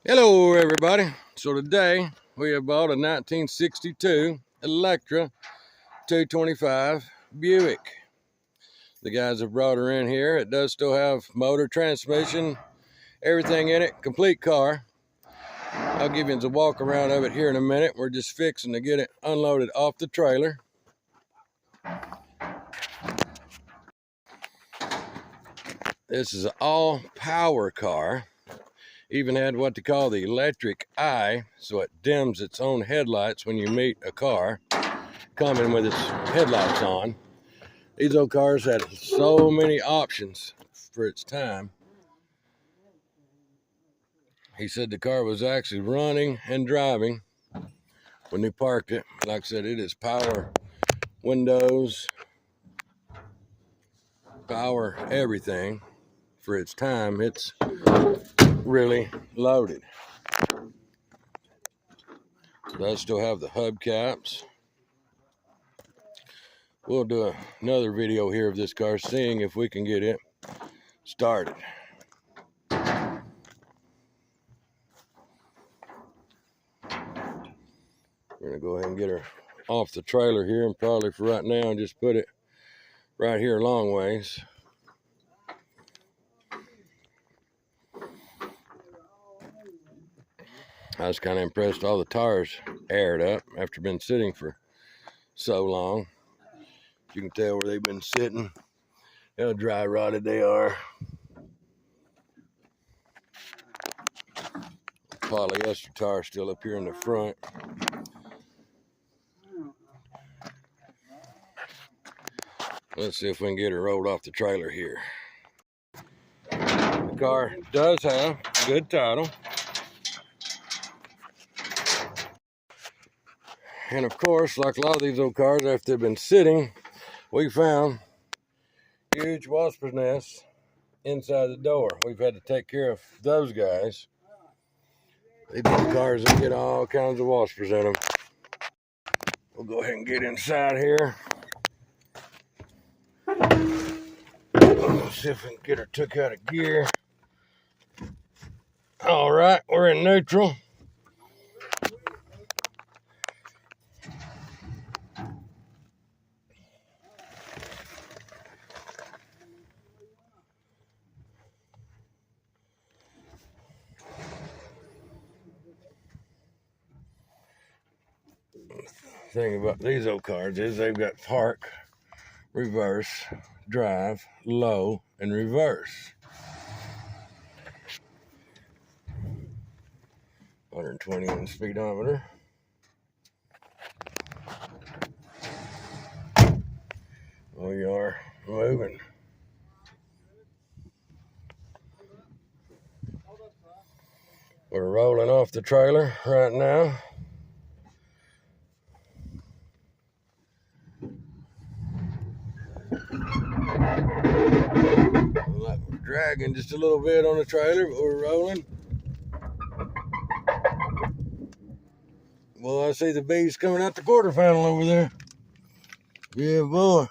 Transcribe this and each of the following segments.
Hello everybody. So today we have bought a 1962 Electra 225 Buick. The guys have brought her in here. It does still have motor, transmission, everything in it, complete car. I'll give you a walk around of it here in a minute. We're just fixing to get it unloaded off the trailer. This is an all power car. Even had what they call the electric eye, so it dims its own headlights when you meet a car coming with its headlights on. These old cars had so many options for its time. He said the car was actually running and driving when they parked it. Like I said, it is power windows, power everything. For its time, it's really loaded. It does still have the hubcaps. We'll do another video here of this car, seeing if we can get it started. We're gonna go ahead and get her off the trailer here, and probably for right now, and just put it right here a long ways. I was kind of impressed all the tires aired up after been sitting for so long. You can tell where they've been sitting, how dry rotted they are. Polyester tire still up here in the front. Let's see if we can get her rolled off the trailer here. The car does have good title. And of course, like a lot of these old cars, after they've been sitting, we found huge wasp nests inside the door. We've had to take care of those guys. These cars that get all kinds of waspers in them. We'll go ahead and get inside here. Let's see if we can get her took out of gear. All right, we're in neutral. The thing about these old cars is they've got park, reverse, drive, low, and reverse. 120 on the speedometer. We are moving. We're rolling off the trailer right now. We're dragging just a little bit on the trailer, but we're rolling. Well, I see the bees coming out the quarter panel over there. Yeah, boy.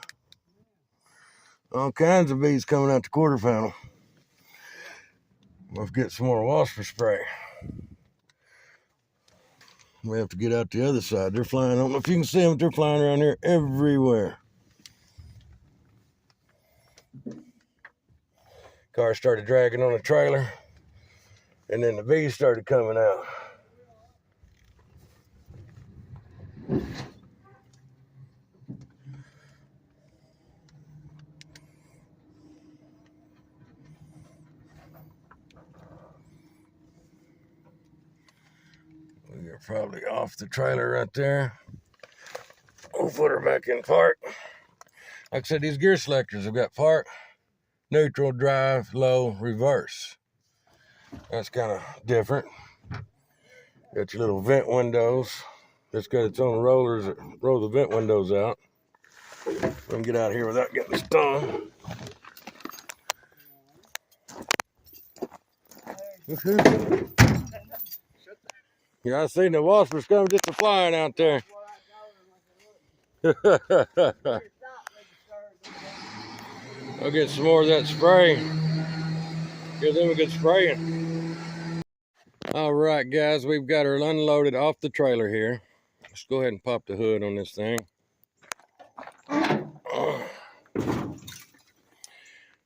All kinds of bees coming out the quarter panel. Let's get some more wasp spray. We have to get out the other side. They're flying. I don't know if you can see them, but they're flying around here everywhere. Car started dragging on the trailer, and then the bees started coming out. We're probably off the trailer right there. We'll put her back in park. Like I said, these gear selectors have got park, neutral, drive, low, reverse. That's kind of different. Got your little vent windows. It's got its own rollers that roll the vent windows out. We can get out of here without getting stung. Yeah, I seen the waspers coming just a flying out there. I'll get some more of that spray. Give them a good spraying. All right, guys, we've got her unloaded off the trailer here. Let's go ahead and pop the hood on this thing.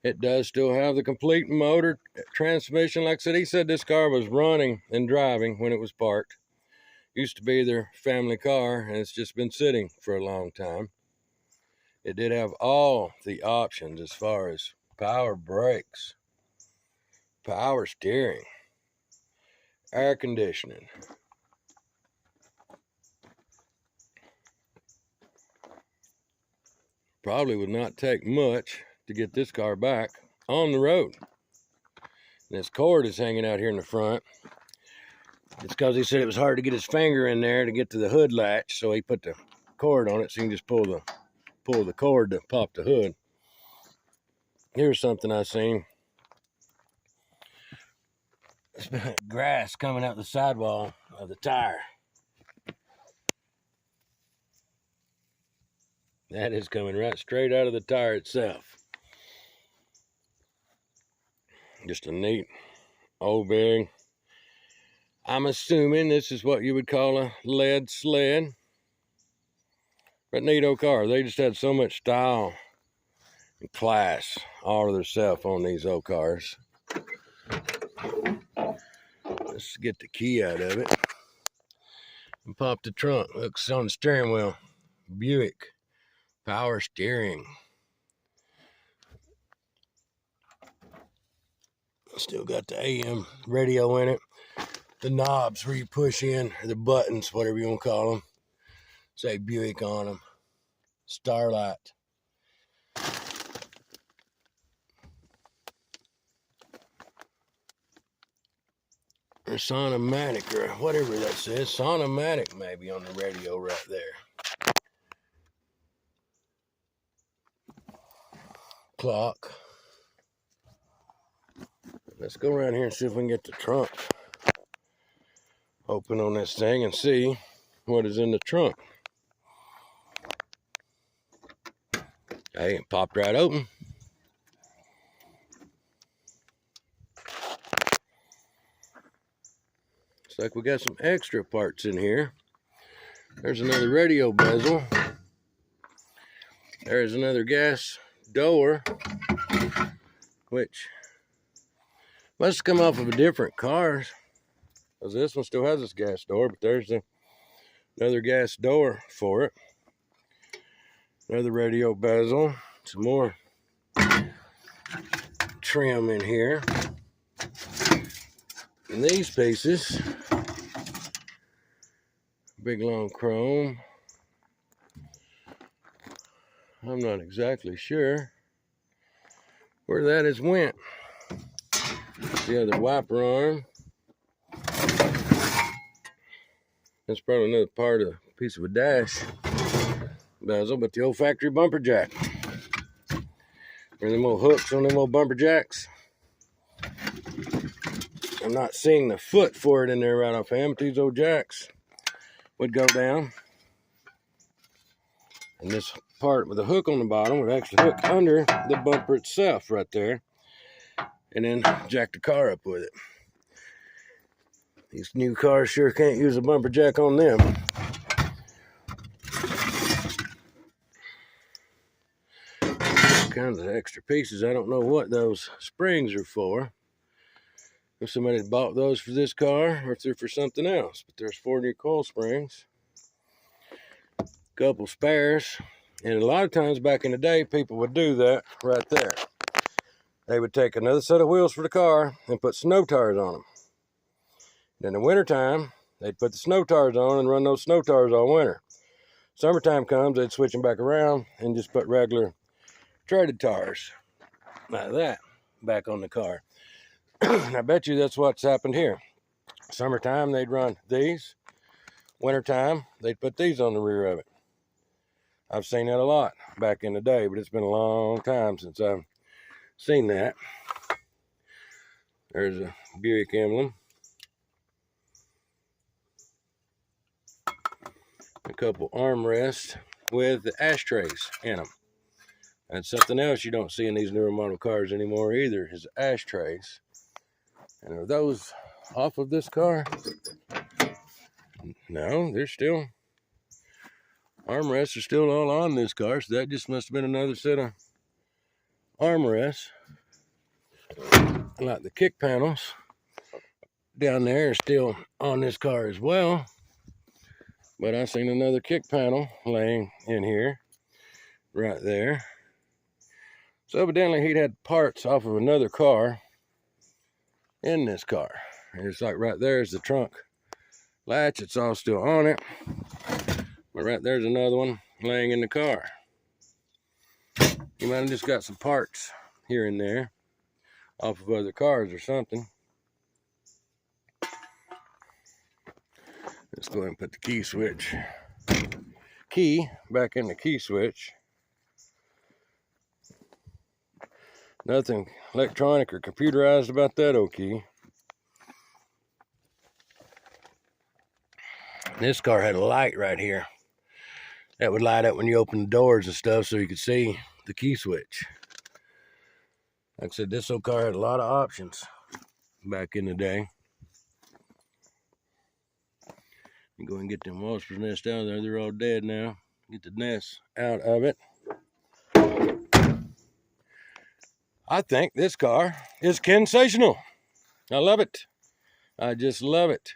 It does still have the complete motor, transmission. Like I said, he said this car was running and driving when it was parked. Used to be their family car, and it's just been sitting for a long time. It did have all the options as far as power brakes, power steering, air conditioning. Probably would not take much to get this car back on the road. And this cord is hanging out here in the front. It's because he said it was hard to get his finger in there to get to the hood latch, so he put the cord on it so you can just pull the cord to pop the hood. Here's something I seen. Grass coming out the sidewall of the tire. That is coming right straight out of the tire itself. Just a neat old big. I'm assuming this is what you would call a lead sled. But neat old car. They just had so much style and class all to themselves on these old cars. Let's get the key out of it and pop the trunk. Looks on the steering wheel. Buick power steering. Still got the AM radio in it. The knobs where you push in, the buttons, whatever you want to call them, say Buick on them. Starlight. Or Sonomatic, or whatever that says. Sonomatic maybe on the radio right there. Clock. Let's go around here and see if we can get the trunk open on this thing and see what is in the trunk. Hey, it popped right open. Looks like we got some extra parts in here. There's another radio bezel. There's another gas door, which must come off of a different car, because this one still has this gas door, but there's another gas door for it. Another radio bezel. Some more trim in here. And these pieces, big long chrome. I'm not exactly sure where that has went. The other wiper arm. That's probably another part of a piece of a dash bezel, but the old factory bumper jack. Or them old hooks on them old bumper jacks. I'm not seeing the foot for it in there right offhand, but these old jacks would go down. And this part with the hook on the bottom would actually hook under the bumper itself right there. And then jack the car up with it. These new cars sure can't use a bumper jack on them. Kinds of extra pieces. I don't know what those springs are for. If somebody bought those for this car or if they're for something else. But there's 4 new coil springs. Couple spares. And a lot of times back in the day, people would do that right there. They would take another set of wheels for the car and put snow tires on them. Then in the wintertime, they'd put the snow tires on and run those snow tires all winter. Summertime comes, they'd switch them back around and just put regular treaded tires like that back on the car. I bet you that's what's happened here. Summertime, they'd run these. Wintertime, they'd put these on the rear of it. I've seen that a lot back in the day, but it's been a long time since I've seen that. There's a Buick emblem. A couple armrests with the ashtrays in them. That's something else you don't see in these newer model cars anymore either, is ashtrays. And those off of this car? No, there's still armrests are still all on this car, so that just must have been another set of armrests. Like the kick panels down there are still on this car as well. But I seen another kick panel laying in here, right there. So evidently he'd had parts off of another car in this car. And it's like right there is the trunk latch. It's all still on it. But right there's another one laying in the car. You might have just got some parts here and there off of other cars or something. Let's go ahead and put the key back in the key switch. Nothing electronic or computerized about that old key. This car had a light right here that would light up when you open the doors and stuff, so you could see the key switch. Like I said, this old car had a lot of options back in the day. You go and get them wasp nests out of there. They're all dead now. Get the nests out of it. I think this car is sensational. I love it. I just love it.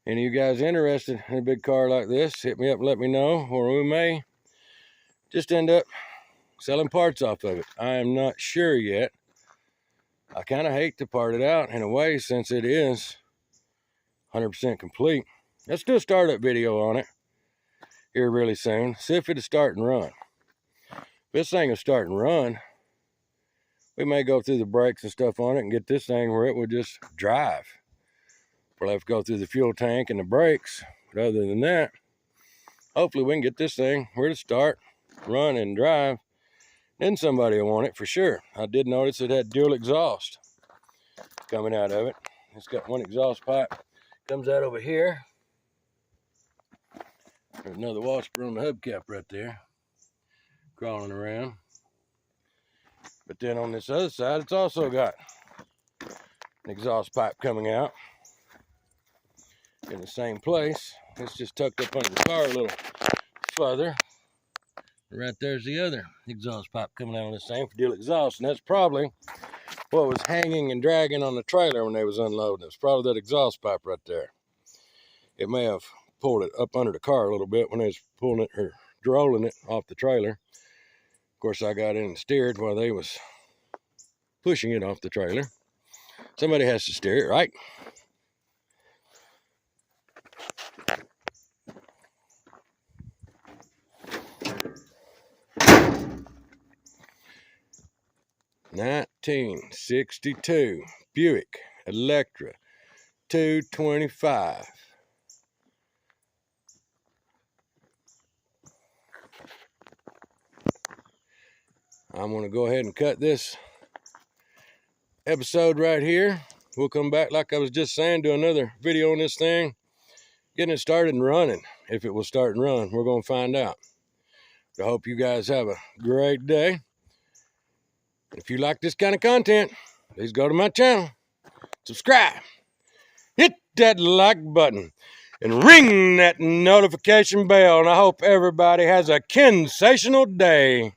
Any of you guys interested in a big car like this, hit me up and let me know, or we may just end up selling parts off of it. I am not sure yet. I kind of hate to part it out in a way, since it is 100% complete. Let's do a startup video on it here really soon. See if it'll start and run. If this thing will start and run, we may go through the brakes and stuff on it and get this thing where it will just drive. We'll have to go through the fuel tank and the brakes. But other than that, hopefully we can get this thing where to start, run, and drive. Then somebody will want it for sure. I did notice it had dual exhaust coming out of it. It's got one exhaust pipe comes out over here. There's another wasp on the hubcap right there, crawling around. But then on this other side, it's also got an exhaust pipe coming out in the same place. It's just tucked up under the car a little further. Right there's the other exhaust pipe coming out on the same dual exhaust, and that's probably what was hanging and dragging on the trailer when they was unloading. It was probably that exhaust pipe right there. It may have pulled it up under the car a little bit when they was pulling it or rolling it off the trailer. Of course, I got in and steered while they was pushing it off the trailer. Somebody has to steer it, right? (1962) Buick Electra 225. I'm going to go ahead and cut this episode right here. We'll come back, like I was just saying, do another video on this thing, getting it started and running. If it will start and run, we're going to find out. I hope you guys have a great day. If you like this kind of content, please go to my channel, subscribe, hit that like button, and ring that notification bell. And I hope everybody has a sensational day.